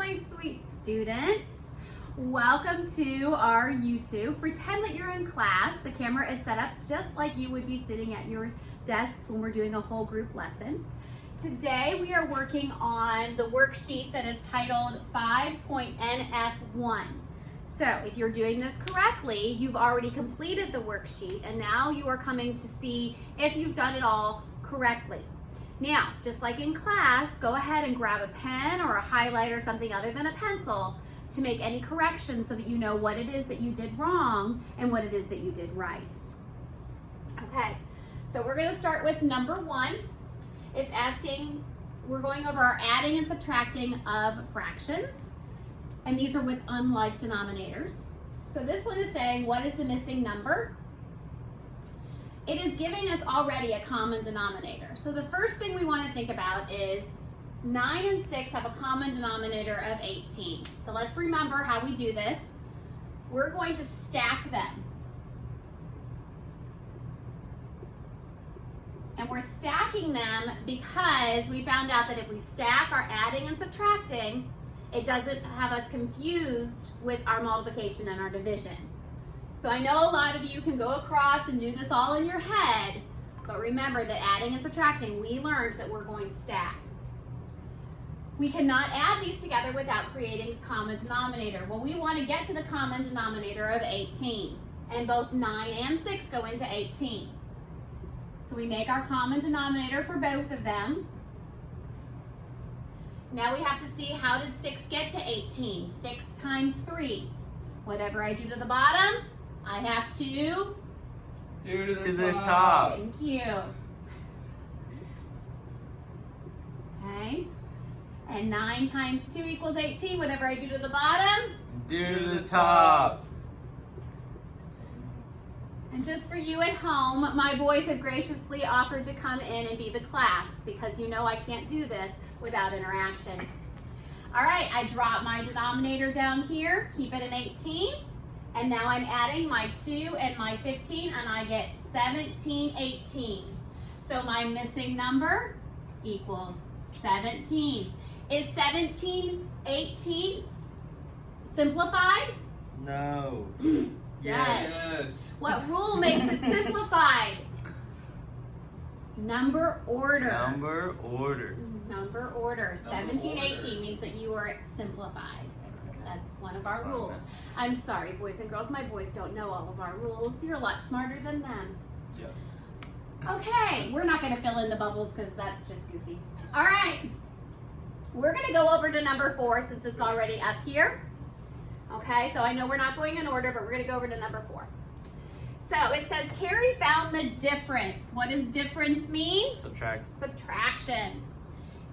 my sweet students. Welcome to our YouTube. Pretend that you're in class. The camera is set up just like you would be sitting at your desks when we're doing a whole group lesson. Today we are working on the worksheet that is titled 5.NF.1. So if you're doing this correctly, you've already completed the worksheet and now you are coming to see if you've done it all correctly. Now, just like in class, go ahead and grab a pen or a highlighter, something other than a pencil, to make any corrections so that you know what it is that you did wrong and what it is that you did right. Okay, so we're going to start with number 1. It's asking, we're going over our adding and subtracting of fractions, and these are with unlike denominators. So this one is saying, what is the missing number? It is giving us already a common denominator. So the first thing we want to think about is 9 and 6 have a common denominator of 18. So let's remember how we do this. We're going to stack them. And we're stacking them because we found out that if we stack our adding and subtracting, it doesn't have us confused with our multiplication and our division. So I know a lot of you can go across and do this all in your head, but remember that adding and subtracting, we learned that we're going to stack. We cannot add these together without creating a common denominator. Well, we want to get to the common denominator of 18, and both 9 and 6 go into 18. So we make our common denominator for both of them. Now we have to see, how did 6 get to 18? 6 times 3. Whatever I do to the bottom, I have to do to the top. Thank you. Okay. And 9 times 2 equals 18. Whatever I do to the bottom, do to the top. And just for you at home, my boys have graciously offered to come in and be the class because you know I can't do this without interaction. All right, I drop my denominator down here, keep it an 18, and now I'm adding my 2 and my 15, and I get 17/18. So my missing number equals 17. Is 17/18 simplified? No. Yes. What rule makes it simplified? Number order. Number order. Number order. 17/18 means that you are simplified. That's one of our rules. I'm sorry, boys and girls. My boys don't know all of our rules. You're a lot smarter than them. Yes. Okay, we're not going to fill in the bubbles because that's just goofy. All right. We're going to go over to number 4 since it's already up here. Okay, so I know we're not going in order, but we're going to go over to number 4. So it says, Carrie found the difference. What does difference mean? Subtract. Subtraction.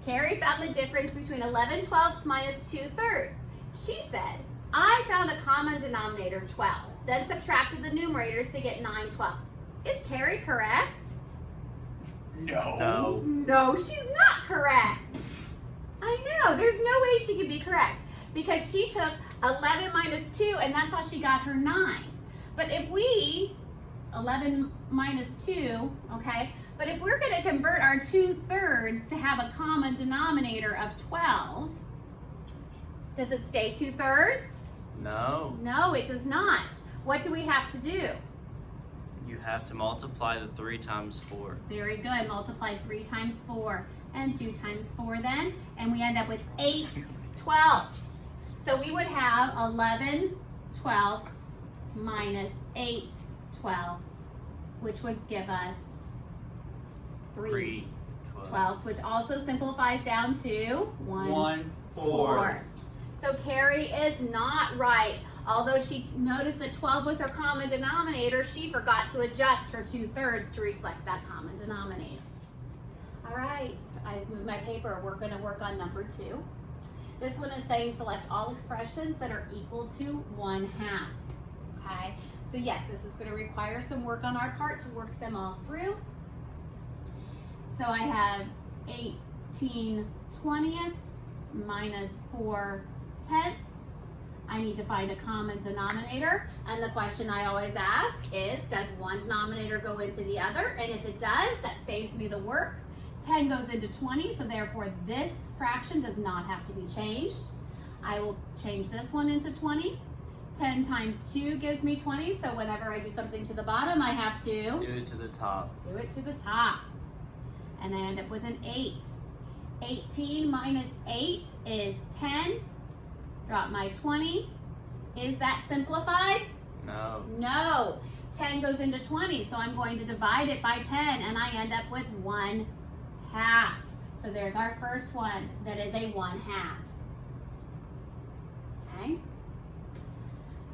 Carrie found the difference between 11/12 minus 2/3. She said, I found a common denominator, 12, then subtracted the numerators to get 9/12. Is Carrie correct? No. No, she's not correct. I know, there's no way she could be correct because she took 11 minus 2 and that's how she got her 9. But if we, 11 minus 2, okay, but if we're going to convert our 2/3 to have a common denominator of 12, does it stay 2/3? No. No, it does not. What do we have to do? You have to multiply the 3 times 4. Very good. Multiply 3 times 4 and 2 times 4 then, and we end up with 8/12. So we would have 11/12 minus 8/12, which would give us 3/12, which also simplifies down to 1/4. So Carrie is not right. Although she noticed that 12 was her common denominator, she forgot to adjust her 2/3 to reflect that common denominator. All right, I've moved my paper. We're going to work on number 2. This one is saying select all expressions that are equal to 1/2. Okay, so yes, this is going to require some work on our part to work them all through. So I have 18/20 minus 4/10. I need to find a common denominator, and the question I always ask is, does one denominator go into the other? And if it does, that saves me the work. 10 goes into 20, so therefore this fraction does not have to be changed. I will change this one into 20. 10 times 2 gives me 20, so whenever I do something to the bottom, I have to Do it to the top. do it to the top. And I end up with an 8. 18 minus 8 is 10. Drop my 20. Is that simplified? No. No. 10 goes into 20, so I'm going to divide it by 10, and I end up with 1/2. So there's our first one that is a 1/2. Okay.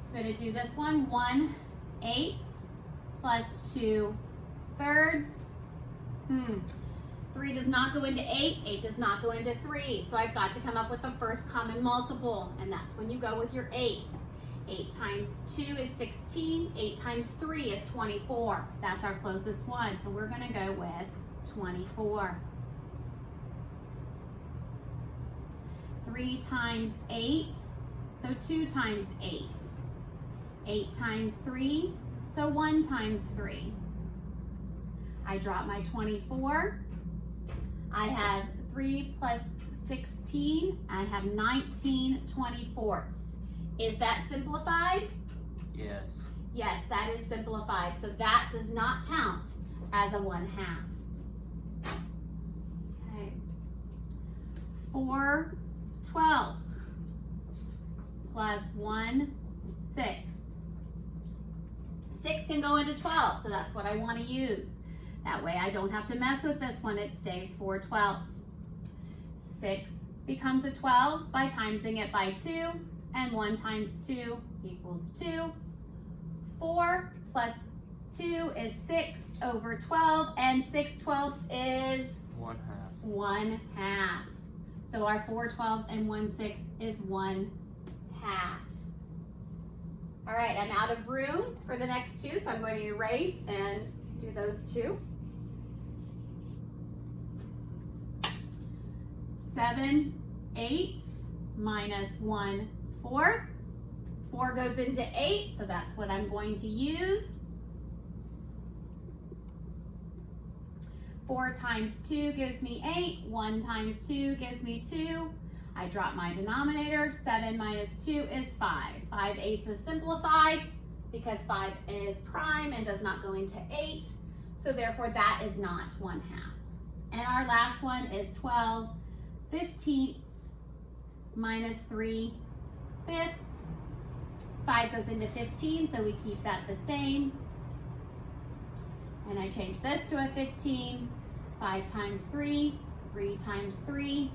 I'm going to do this one. 1/8 plus 2/3. 3 does not go into 8. 8 does not go into 3. So I've got to come up with the first common multiple, and that's when you go with your 8. 8 times 2 is 16. 8 times 3 is 24. That's our closest one. So we're going to go with 24. 3 times 8, so 2 times 8. 8 times 3, so 1 times 3. I drop my 24. I have 3 plus 16. I have 19 24ths. Is that simplified? Yes. Yes, that is simplified. So that does not count as a 1/2. Okay. 4 12ths plus 1/6. 6 can go into 12, so that's what I want to use. That way I don't have to mess with this one. It stays 4 12ths. 6 becomes a 12 by timesing it by 2, and 1 times 2 equals 2. 4 plus 2 is 6 over 12, and 6 12ths is 1/2. 1/2. So our 4 12ths and 1 6 is 1/2. All right, I'm out of room for the next two, so I'm going to erase and do those two. 7/8 minus 1/4. 4 goes into 8, so that's what I'm going to use. 4 times 2 gives me 8. 1 times 2 gives me 2. I drop my denominator. 7 minus 2 is 5. 5/8 is simplified because 5 is prime and does not go into 8. So therefore that is not 1/2. And our last one is 12/15 minus 3/5. 5 goes into 15, so we keep that the same. And I change this to a 15. 5 times 3, 3 times 3.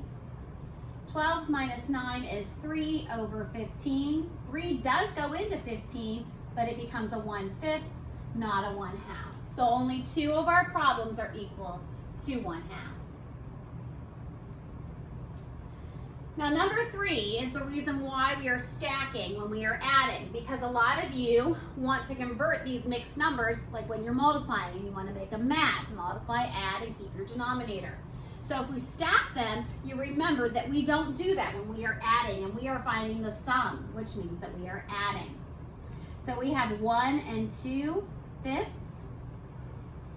12 minus 9 is 3 over 15. 3 does go into 15, but it becomes a 1/5, not a 1/2. So only 2 of our problems are equal to 1/2. Now number 3 is the reason why we are stacking when we are adding, because a lot of you want to convert these mixed numbers, like when you're multiplying and you want to make them mad, multiply, add, and keep your denominator. So if we stack them, you remember that we don't do that when we are adding, and we are finding the sum, which means that we are adding. So we have 1 2/5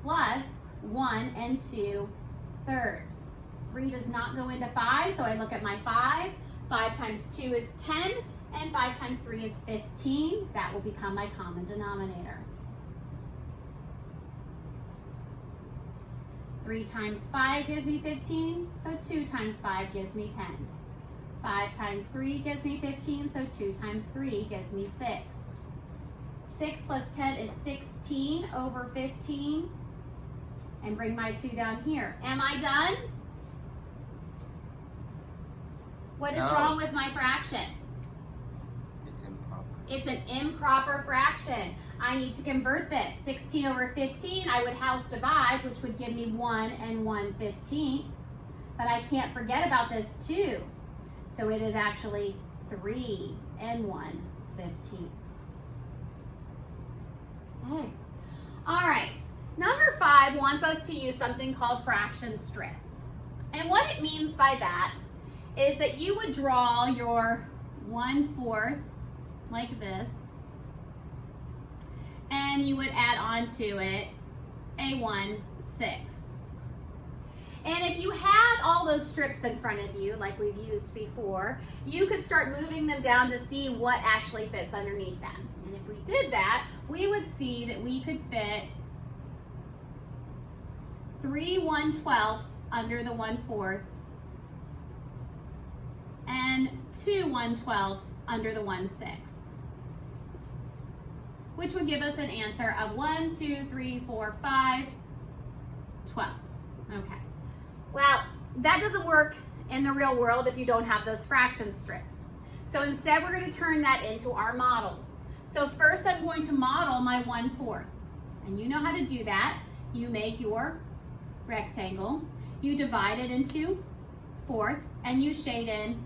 plus 1 2/3. 3 does not go into 5, so I look at my 5. 5 times 2 is 10, and 5 times 3 is 15. That will become my common denominator. 3 times 5 gives me 15, so 2 times 5 gives me 10. 5 times 3 gives me 15, so 2 times 3 gives me 6. 6 plus 10 is 16 over 15. And bring my 2 down here. Am I done? What is wrong with my fraction? It's improper. It's an improper fraction. I need to convert this. 16 over 15, I would house divide, which would give me 1 1/15. But I can't forget about this 2. So it is actually 3 1/15. Okay. All right. Number 5 wants us to use something called fraction strips. And what it means by that is that you would draw your 1/4 like this, and you would add on to it a 1/6. And if you had all those strips in front of you, like we've used before, you could start moving them down to see what actually fits underneath them. And if we did that, we would see that we could fit 3 1/12ths under the 1/4 and 2 1/12ths under the 1/6, which would give us an answer of 1, 2, 3, 4, 5 12ths. Okay. Well, that doesn't work in the real world if you don't have those fraction strips. So instead, we're going to turn that into our models. So first, I'm going to model my 1/4. And you know how to do that. You make your rectangle, you divide it into fourths, and you shade in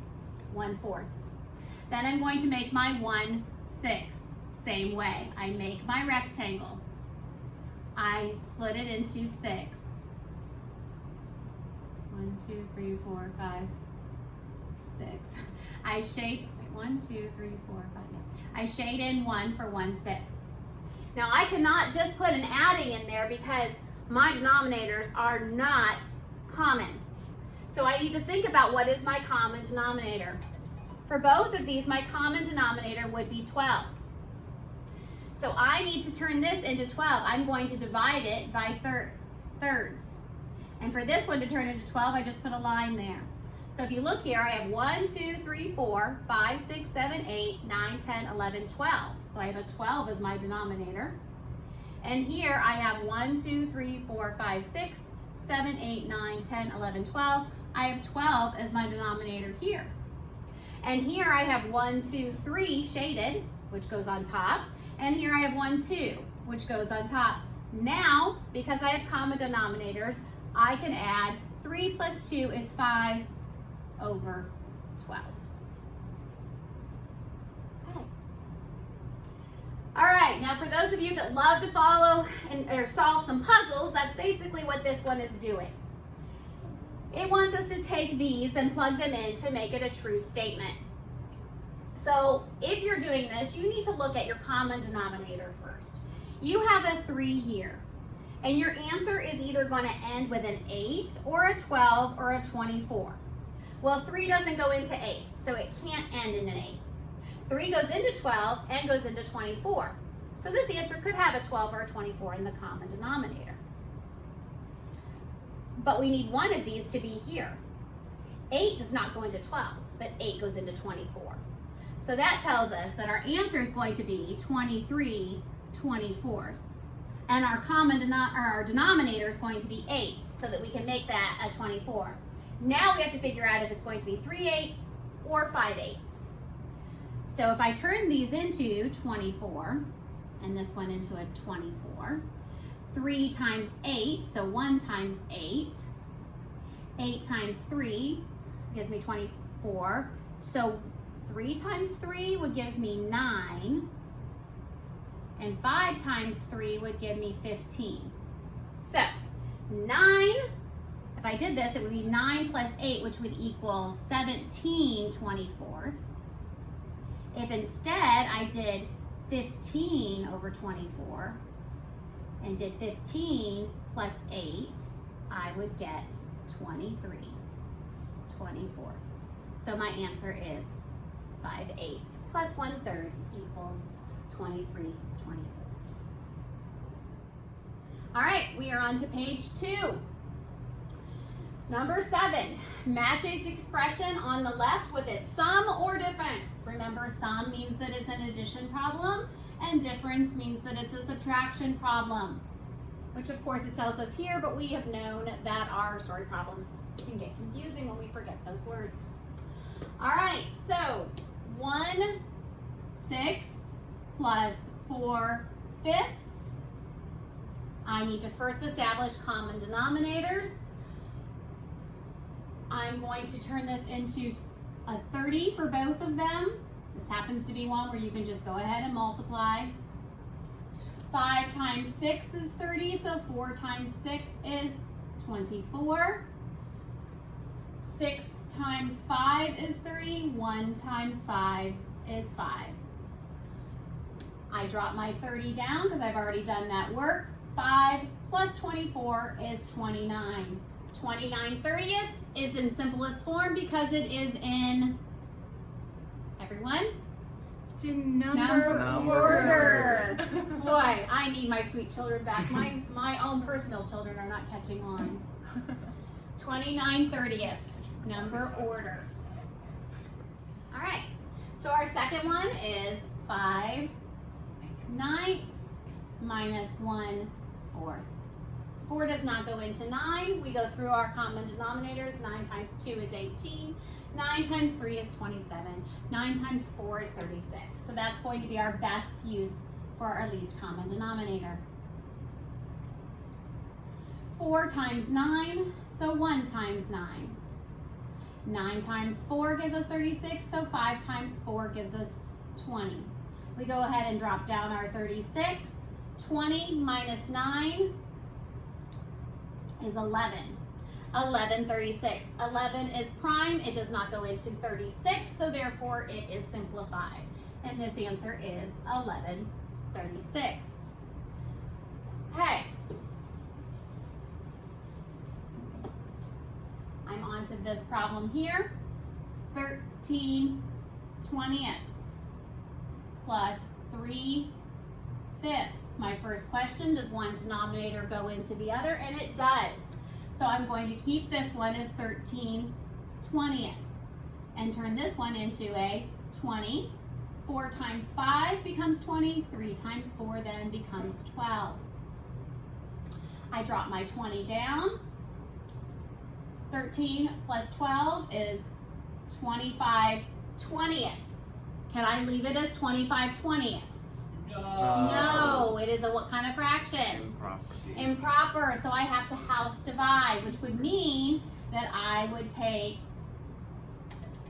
1/4. Then I'm going to make my 1/6. Same way. I make my rectangle. I split it into 6. 1, 2, 3, 4, 5, 6. I shade, 1, 2, 3, 4, 5, yeah. I shade in 1 for 1/6. Now I cannot just put an adding in there because my denominators are not common. So I need to think about what is my common denominator. For both of these, my common denominator would be 12. So I need to turn this into 12. I'm going to divide it by thirds. And for this one to turn into 12, I just put a line there. So if you look here, I have 1, 2, 3, 4, 5, 6, 7, 8, 9, 10, 11, 12. So I have a 12 as my denominator. And here I have 1, 2, 3, 4, 5, 6, 7, 8, 9, 10, 11, 12. I have 12 as my denominator here. And here I have 1, 2, 3 shaded, which goes on top. And here I have 1, 2, which goes on top. Now, because I have common denominators, I can add 3 plus 2 is 5 over 12. Okay. All right, now for those of you that love to follow or solve some puzzles, that's basically what this one is doing. It wants us to take these and plug them in to make it a true statement. So if you're doing this, you need to look at your common denominator first. You have a 3 here, and your answer is either going to end with an 8 or a 12 or a 24. Well, 3 doesn't go into 8, so it can't end in an 8. 3 goes into 12 and goes into 24. So this answer could have a 12 or a 24 in the common denominator. But we need one of these to be here. 8 does not go into 12, but 8 goes into 24. So that tells us that our answer is going to be 23 24ths. And our denominator is going to be 8, so that we can make that a 24. Now we have to figure out if it's going to be 3/8 or 5/8. So if I turn these into 24, and this one into a 24, 3 times 8, so 1 times 8. 8 times 3 gives me 24. So 3 times 3 would give me 9. And 5 times 3 would give me 15. So 9, if I did this, it would be 9 plus 8, which would equal 17 24ths. If instead I did 15 over 24 and did 15 plus 8, I would get 23 24ths. So my answer is 5/8 plus 1/3 equals 23 24ths. All right, we are on to page 2. Number 7, match its expression on the left with its sum or difference. Remember, sum means that it's an addition problem, and difference means that it's a subtraction problem, which of course it tells us here, but we have known that our story problems can get confusing when we forget those words. All right, so 1/6 plus 4/5. I need to first establish common denominators. I'm going to turn this into a 30 for both of them. This happens to be one where you can just go ahead and multiply. 5 times 6 is 30, so 4 times 6 is 24. 6 times 5 is 30. 1 times 5 is 5. I drop my 30 down because I've already done that work. 5 plus 24 is 29. 29/30 is in simplest form because it is in, everyone? It's in Number Number order. Boy, I need my sweet children back. My own personal children are not catching on. 29/30, number order. All right, so our second one is 5/9 minus 1/4. 4 does not go into 9. We go through our common denominators. 9 times 2 is 18. 9 times 3 is 27. 9 times 4 is 36. So that's going to be our best use for our least common denominator. 4 times 9, so 1 times 9. 9 times 4 gives us 36, so 5 times 4 gives us 20. We go ahead and drop down our 36. 20 minus 9 is 11. 11/36. 11 is prime. It does not go into 36, so therefore it is simplified. And this answer is 11/36. Okay. I'm on to this problem here. 13/20 plus 3/5. My first question, does one denominator go into the other? And it does. So I'm going to keep this one as 13/20 and turn this one into a 20. 4 times 5 becomes 20. 3 times 4 then becomes 12. I drop my 20 down. 13 plus 12 is 25/20. Can I leave it as 25/20? No, it is a what kind of fraction? Improper. Improper, so I have to house divide, which would mean that I would take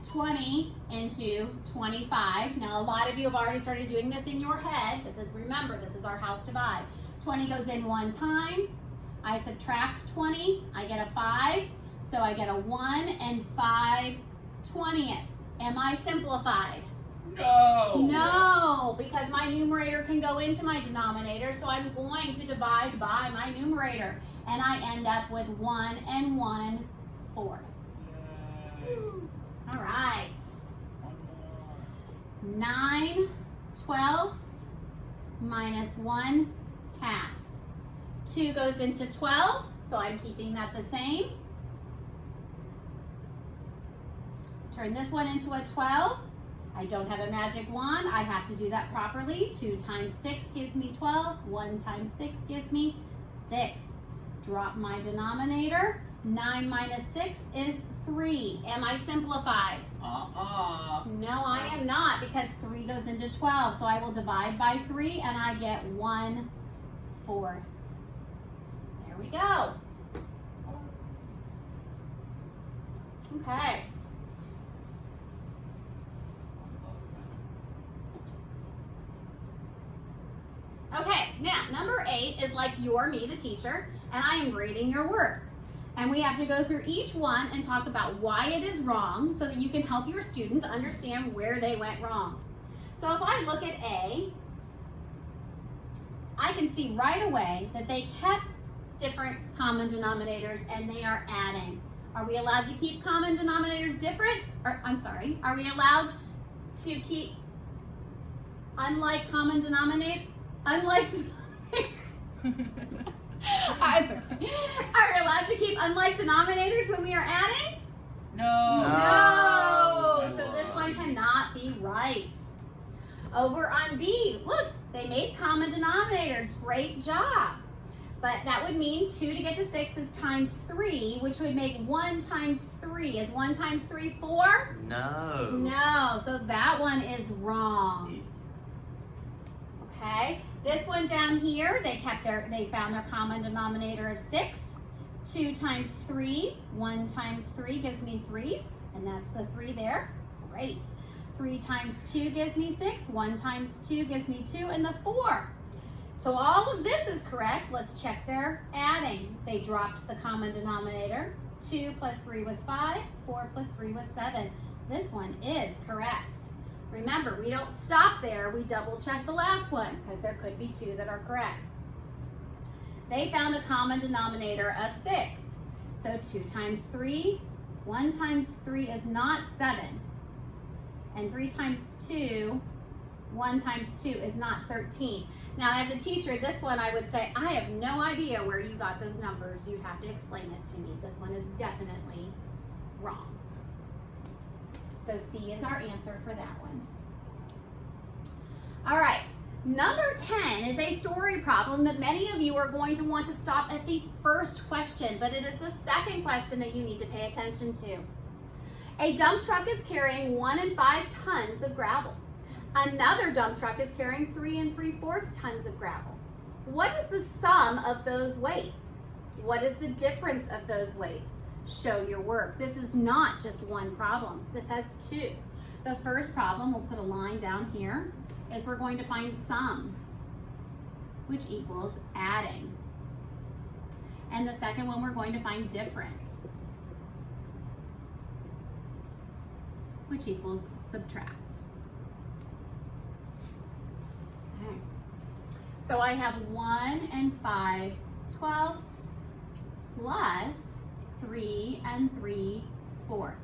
20 into 25. Now, a lot of you have already started doing this in your head, but remember, this is our house divide. 20 goes in one time. I subtract 20, I get a 5, so I get a 1 and 5/20. Am I simplified? No. No, because my numerator can go into my denominator, so I'm going to divide by my numerator, and I end up with 1 and 1/4. All right. 9/12 minus 1/2. 2 goes into 12, so I'm keeping that the same. Turn this one into a 12. I don't have a magic wand. I have to do that properly. 2 times 6 gives me 12. 1 times 6 gives me 6. Drop my denominator. 9 minus 6 is 3. Am I simplified? No, I am not, because 3 goes into 12. So I will divide by 3 and I get 1/4. There we go. Okay. Okay, now number 8 is like you're me, the teacher, and I am grading your work. And we have to go through each one and talk about why it is wrong so that you can help your student understand where they went wrong. So if I look at A, I can see right away that they kept different common denominators and they are adding. Are we allowed to keep common denominators different? Or, I'm sorry, are we allowed to keep unlike common denominator? Unlike Are we allowed to keep unlike denominators when we are adding? No. No. So this one cannot be right. Over on B, look, they made common denominators. Great job. But that would mean 2 to get to 6 is times 3, which would make 1 times 3. Is 1 times 3 4? No. No. So that one is wrong. Okay. This one down here, they found their common denominator of 6. 2 times 3, 1 times 3 gives me 3, and that's the 3 there. Great. 3 times 2 gives me 6, 1 times 2 gives me 2, and the 4. So all of this is correct. Let's check their adding. They dropped the common denominator. 2 plus 3 was 5, 4 plus 3 was 7. This one is correct. Remember, we don't stop there. We double check the last one because there could be 2 that are correct. They found a common denominator of 6. So 2 times 3, 1 times 3 is not 7. And 3 times 2, 1 times 2 is not 13. Now as a teacher, this one I would say, I have no idea where you got those numbers. You'd have to explain it to me. This one is definitely wrong. So C is our answer for that one. All right, number 10 is a story problem that many of you are going to want to stop at the first question, but it is the second question that you need to pay attention to. A dump truck is carrying 1 5 tons of gravel. Another dump truck is carrying 3 3/4 tons of gravel. What is the sum of those weights? What is the difference of those weights? Show your work. This is not just one problem. This has 2. The first problem, we'll put a line down here, is we're going to find sum, which equals adding. And the second one, we're going to find difference, which equals subtract. Okay. So I have 1 5/12 plus 3 3/4.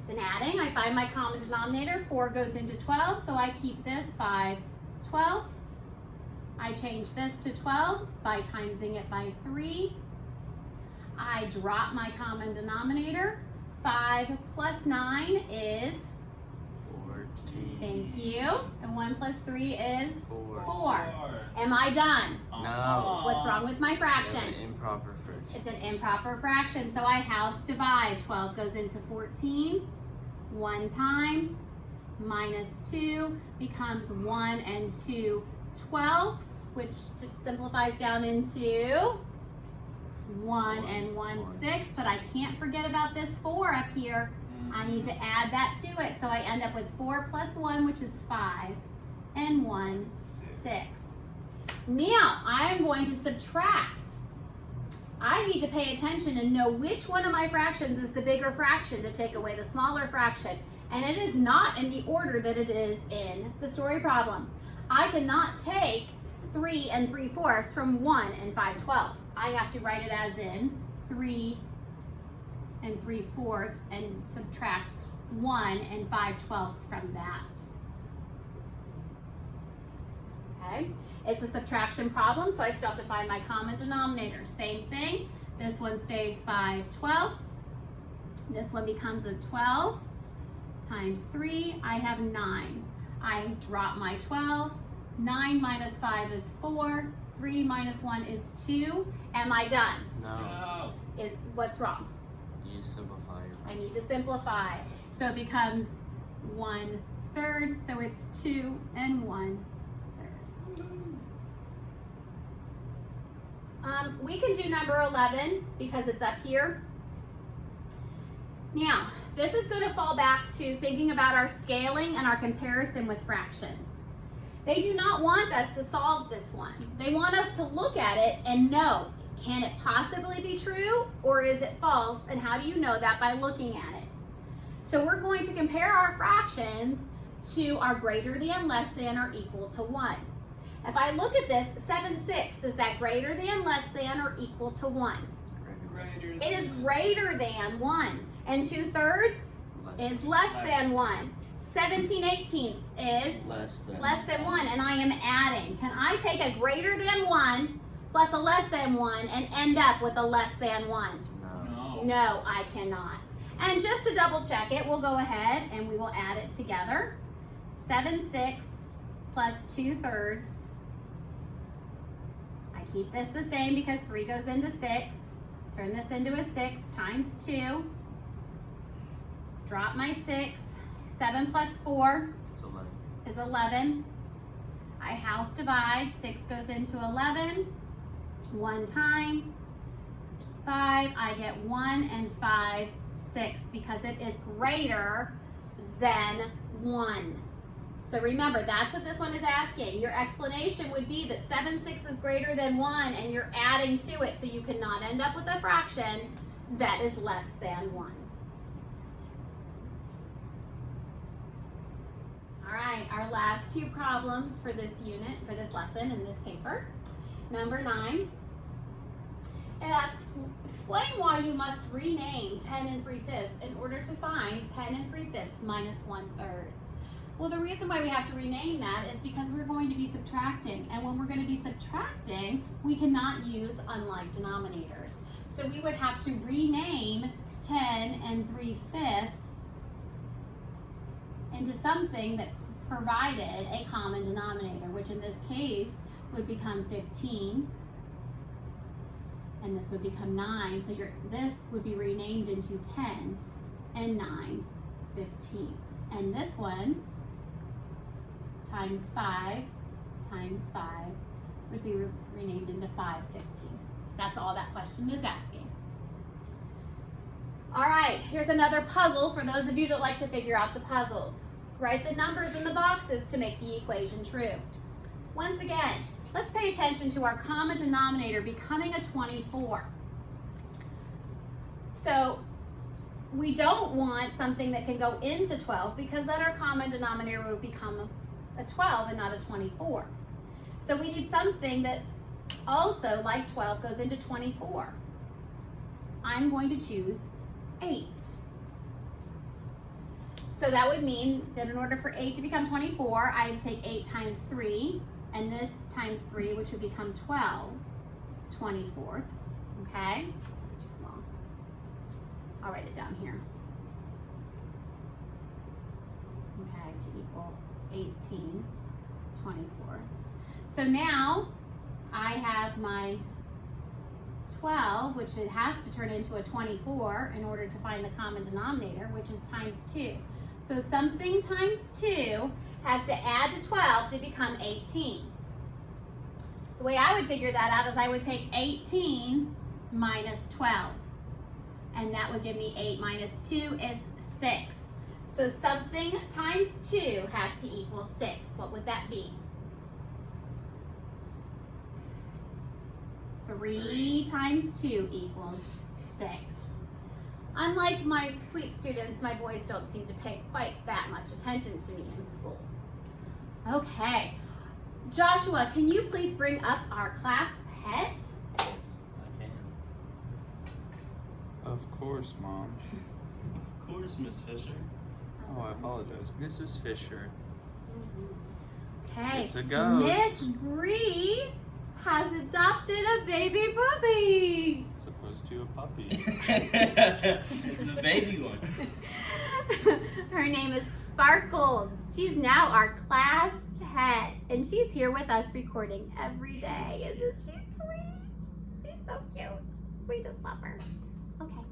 It's an adding. I find my common denominator. 4 goes into 12, so I keep this 5/12. I change this to 12 by timesing it by 3. I drop my common denominator. 5 plus 9 is 14. Thank you. And 1 plus 3 is 4. 4. Am I done? No. What's wrong with my You have fraction? an improper fraction. It's an improper fraction, so I house divide. 12 goes into 14. 1 time minus 2 becomes 1 2/12, which simplifies down into 1 1/6, but I can't forget about this 4 up here. I need to add that to it, so I end up with 4 plus 1, which is 5, and 1, 6. Now, I'm going to subtract. I need to pay attention and know which one of my fractions is the bigger fraction to take away the smaller fraction. And it is not in the order that it is in the story problem. I cannot take 3 3/4 from 1 5/12. I have to write it as in 3 3/4 and subtract 1 5/12 from that. Okay, it's a subtraction problem, so I still have to find my common denominator. Same thing, this one stays 5/12. This one becomes a 12 times 3, I have 9. I drop my 12, 9 minus 5 is 4, 3 minus 1 is 2. Am I done? No. What's wrong? You simplify your I need to simplify. So it becomes 1/3, so it's 2 1/3. We can do number 11 because it's up here. Now, this is going to fall back to thinking about our scaling and our comparison with fractions. They do not want us to solve this one. They want us to look at it and know, can it possibly be true or is it false? And how do you know that? By looking at it. So we're going to compare our fractions to our greater than, less than, or equal to 1. If I look at this, 7/6, is that greater than, less than, or equal to 1? It is greater than 1. And 2/3 is less than 1. 17/18 is less than 1, and I am adding. Can I take a greater than 1 plus a less than 1 and end up with a less than 1? No. No, I cannot. And just to double check it, we'll go ahead and we will add it together. 7/6 plus 2/3. I keep this the same because 3 goes into 6. Turn this into a 6 times 2. Drop my 6. 7 plus 4 is 11. I house divide. 6 goes into 11. 1 time, which is 5. I get 1 5/6 because it is greater than 1. So remember, that's what this one is asking. Your explanation would be that 7/6 is greater than 1 and you're adding to it, so you cannot end up with a fraction that is less than 1. All right, our last 2 problems for this unit, for this lesson in this paper. Number 9. It asks, explain why you must rename 10 3/5 in order to find 10 3/5 minus 1/3. Well, the reason why we have to rename that is because we're going to be subtracting. And when we're going to be subtracting, we cannot use unlike denominators. So we would have to rename 10 3/5 into something that provided a common denominator, which in this case would become 15. And this would become 9. So this would be renamed into 10 and 9/15. And this one times 5 times 5 would be renamed into 5/15. That's all that question is asking. All right, here's another puzzle for those of you that like to figure out the puzzles. Write the numbers in the boxes to make the equation true. Once again, let's pay attention to our common denominator becoming a 24. So we don't want something that can go into 12 because then our common denominator would become a 12 and not a 24. So we need something that also, like 12, goes into 24. I'm going to choose 8. So that would mean that in order for 8 to become 24, I have to take 8 times 3, and this times 3, which would become 12 24ths, okay? Too small. I'll write it down here. Okay, to equal 18 24ths. So now I have my 12, which it has to turn into a 24 in order to find the common denominator, which is times 2. So something times 2 has to add to 12 to become 18. The way I would figure that out is I would take 18 minus 12. And that would give me 8 minus 2 is 6. So something times 2 has to equal 6. What would that be? 3 times 2 equals 6. Unlike my sweet students, my boys don't seem to pay quite that much attention to me in school. Okay. Joshua, can you please bring up our class pet? I can. Of course, Mom. Of course, Miss Fisher. Oh, I apologize. Mrs. Fisher. Okay. It's a ghost. Miss Bree has adopted a baby puppy. As opposed to a puppy. The baby one. Her name is Sparkles. She's now our class pet, and she's here with us recording every day. Isn't she sweet? She's so cute. We just love her. Okay.